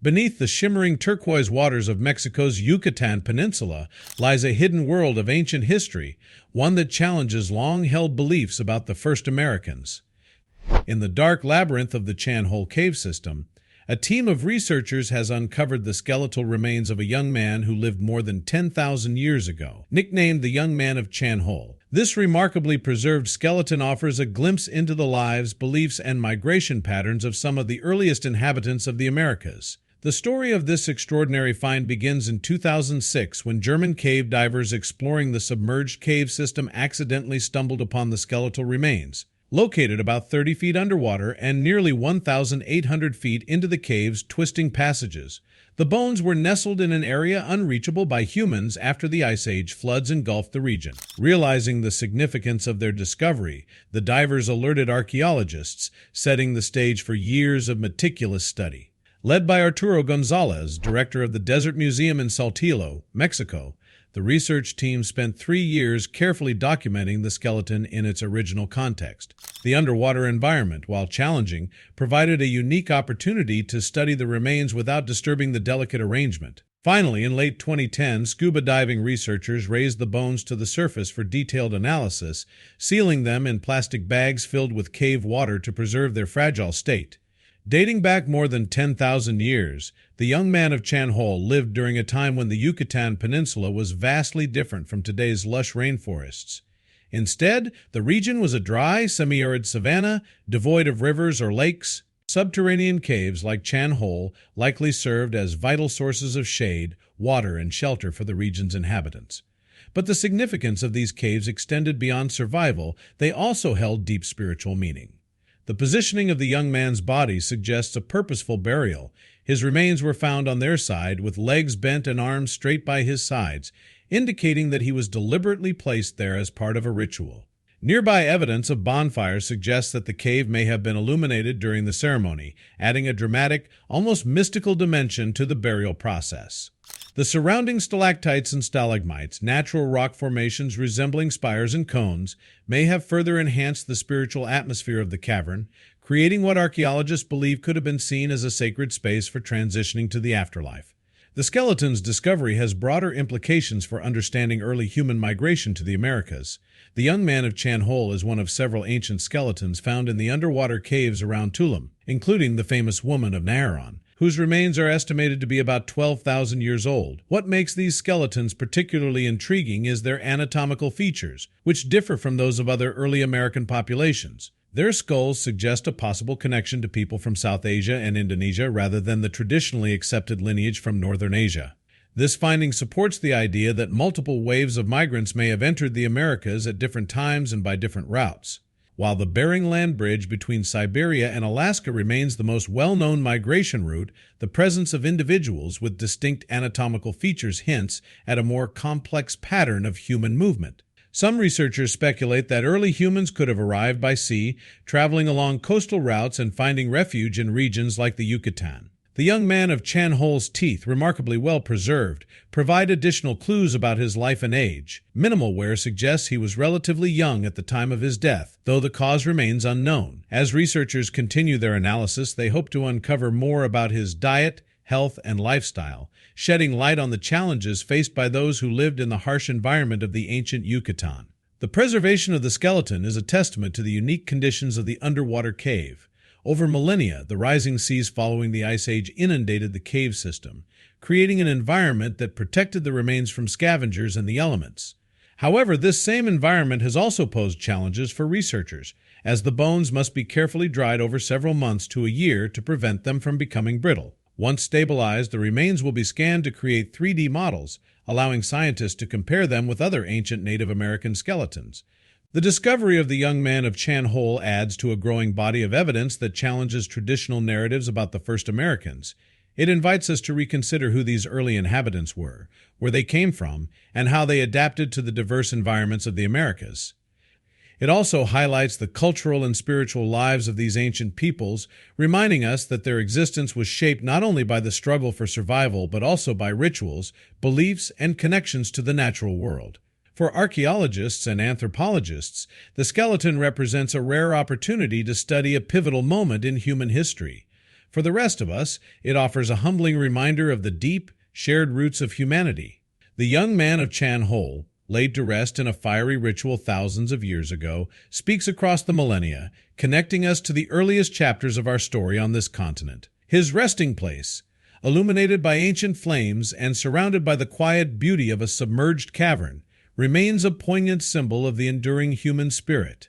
Beneath the shimmering turquoise waters of Mexico's Yucatan Peninsula lies a hidden world of ancient history, one that challenges long-held beliefs about the first Americans. In the dark labyrinth of the Chan Hole cave system, a team of researchers has uncovered the skeletal remains of a young man who lived more than 10,000 years ago, nicknamed the Young Man of Chan Hole. This remarkably preserved skeleton offers a glimpse into the lives, beliefs, and migration patterns of some of the earliest inhabitants of the Americas. The story of this extraordinary find begins in 2006 when German cave divers exploring the submerged cave system accidentally stumbled upon the skeletal remains. Located about 30 feet underwater and nearly 1,800 feet into the cave's twisting passages, the bones were nestled in an area unreachable by humans after the Ice Age floods engulfed the region. Realizing the significance of their discovery, the divers alerted archaeologists, setting the stage for years of meticulous study. Led by Arturo Gonzalez, director of the Desert Museum in Saltillo, Mexico, the research team spent 3 years carefully documenting the skeleton in its original context. The underwater environment, while challenging, provided a unique opportunity to study the remains without disturbing the delicate arrangement. Finally, in late 2010, scuba diving researchers raised the bones to the surface for detailed analysis, sealing them in plastic bags filled with cave water to preserve their fragile state. Dating back more than 10,000 years, the Young Man of Chan Hole lived during a time when the Yucatan Peninsula was vastly different from today's lush rainforests. Instead, the region was a dry, semi-arid savanna, devoid of rivers or lakes. Subterranean caves like Chan Hole likely served as vital sources of shade, water, and shelter for the region's inhabitants. But the significance of these caves extended beyond survival. They also held deep spiritual meaning. The positioning of the young man's body suggests a purposeful burial. His remains were found on their side, with legs bent and arms straight by his sides, indicating that he was deliberately placed there as part of a ritual. Nearby evidence of bonfires suggests that the cave may have been illuminated during the ceremony, adding a dramatic, almost mystical dimension to the burial process. The surrounding stalactites and stalagmites, natural rock formations resembling spires and cones, may have further enhanced the spiritual atmosphere of the cavern, creating what archaeologists believe could have been seen as a sacred space for transitioning to the afterlife. The skeleton's discovery has broader implications for understanding early human migration to the Americas. The Young Man of Chan Hole is one of several ancient skeletons found in the underwater caves around Tulum, including the famous Woman of Naharon, whose remains are estimated to be about 12,000 years old. What makes these skeletons particularly intriguing is their anatomical features, which differ from those of other early American populations. Their skulls suggest a possible connection to people from South Asia and Indonesia rather than the traditionally accepted lineage from Northern Asia. This finding supports the idea that multiple waves of migrants may have entered the Americas at different times and by different routes. While the Bering Land Bridge between Siberia and Alaska remains the most well-known migration route, the presence of individuals with distinct anatomical features hints at a more complex pattern of human movement. Some researchers speculate that early humans could have arrived by sea, traveling along coastal routes and finding refuge in regions like the Yucatan. The Young Man of Chan Hole's teeth, remarkably well preserved, provide additional clues about his life and age. Minimal wear suggests he was relatively young at the time of his death, though the cause remains unknown. As researchers continue their analysis, they hope to uncover more about his diet, health, and lifestyle, shedding light on the challenges faced by those who lived in the harsh environment of the ancient Yucatan. The preservation of the skeleton is a testament to the unique conditions of the underwater cave. Over millennia, the rising seas following the Ice Age inundated the cave system, creating an environment that protected the remains from scavengers and the elements. However, this same environment has also posed challenges for researchers, as the bones must be carefully dried over several months to a year to prevent them from becoming brittle. Once stabilized, the remains will be scanned to create 3D models, allowing scientists to compare them with other ancient Native American skeletons. The discovery of the Young Man of Chan Hole adds to a growing body of evidence that challenges traditional narratives about the first Americans. It invites us to reconsider who these early inhabitants were, where they came from, and how they adapted to the diverse environments of the Americas. It also highlights the cultural and spiritual lives of these ancient peoples, reminding us that their existence was shaped not only by the struggle for survival, but also by rituals, beliefs, and connections to the natural world. For archaeologists and anthropologists, the skeleton represents a rare opportunity to study a pivotal moment in human history. For the rest of us, it offers a humbling reminder of the deep, shared roots of humanity. The young man of Chan Hol, laid to rest in a fiery ritual thousands of years ago, speaks across the millennia, connecting us to the earliest chapters of our story on this continent. His resting place, illuminated by ancient flames and surrounded by the quiet beauty of a submerged cavern, remains a poignant symbol of the enduring human spirit.